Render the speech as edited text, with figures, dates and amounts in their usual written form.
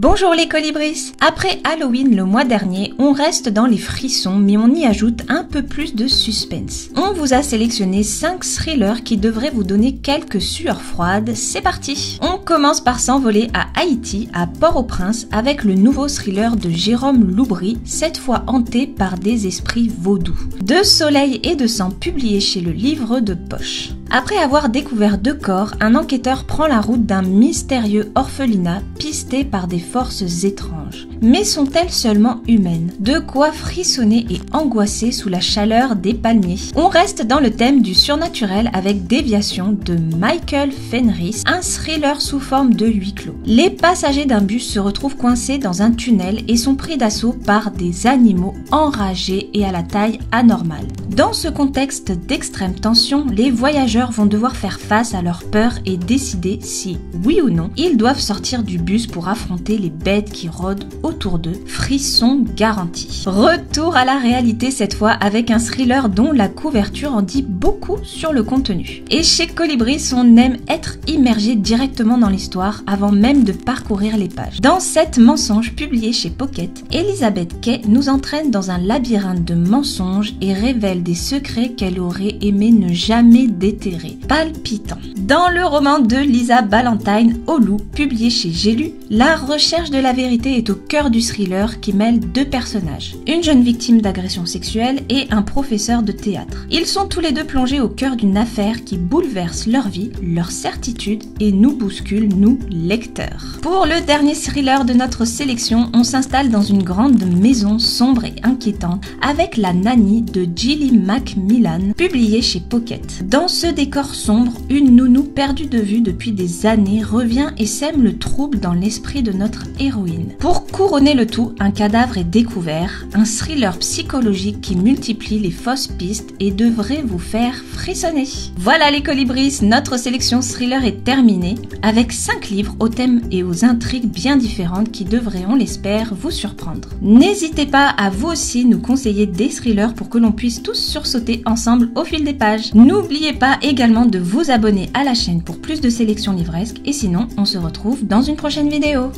Bonjour les colibris! Après Halloween le mois dernier, on reste dans les frissons mais on y ajoute un peu plus de suspense. On vous a sélectionné 5 thrillers qui devraient vous donner quelques sueurs froides, c'est parti! On commence par s'envoler à Haïti, à Port-au-Prince, avec le nouveau thriller de Jérôme Loubry, cette fois hanté par des esprits vaudous. De soleil et de sang publié chez le Livre de Poche. Après avoir découvert 2 corps, un enquêteur prend la route d'un mystérieux orphelinat pisté par des forces étranges. Mais sont-elles seulement humaines? De quoi frissonner et angoisser sous la chaleur des palmiers. On reste dans le thème du surnaturel avec Déviation de Michael Fenris, un thriller sous forme de huis clos. Les passagers d'un bus se retrouvent coincés dans un tunnel et sont pris d'assaut par des animaux enragés et à la taille anormale. Dans ce contexte d'extrême tension, les voyageurs vont devoir faire face à leur peur et décider si, oui ou non, ils doivent sortir du bus pour affronter les bêtes qui rôdent autour d'eux. Frisson garanti. Retour à la réalité cette fois avec un thriller dont la couverture en dit beaucoup sur le contenu. Et chez Colibris, on aime être immergé directement dans l'histoire avant même de parcourir les pages. Dans Sept mensonges publié chez Pocket, Elisabeth Kay nous entraîne dans un labyrinthe de mensonges et révèle des secrets qu'elle aurait aimé ne jamais déterrer. Palpitant. Dans le roman de Lisa Ballantyne, Au loup, publié chez J'ai lu, la recherche de la vérité est au cœur du thriller qui mêle 2 personnages. Une jeune victime d'agression sexuelle et un professeur de théâtre. Ils sont tous les deux plongés au cœur d'une affaire qui bouleverse leur vie, leur certitude et nous bouscule, nous, lecteurs. Pour le dernier thriller de notre sélection, on s'installe dans une grande maison sombre et inquiétante avec La Nanny de Gilly Macmillan, publié chez Pocket. Dans ce décor sombre, une nounou perdue de vue depuis des années revient et sème le trouble dans l'esprit de notre héroïne. Pour couronner le tout, un cadavre est découvert, un thriller psychologique qui multiplie les fausses pistes et devrait vous faire frissonner. Voilà les colibris, notre sélection thriller est terminée, avec 5 livres aux thèmes et aux intrigues bien différentes qui devraient, on l'espère, vous surprendre. N'hésitez pas à vous aussi nous conseiller des thrillers pour que l'on puisse tous sursauter ensemble au fil des pages. N'oubliez pas également de vous abonner à la chaîne pour plus de sélections livresques et sinon on se retrouve dans une prochaine vidéo.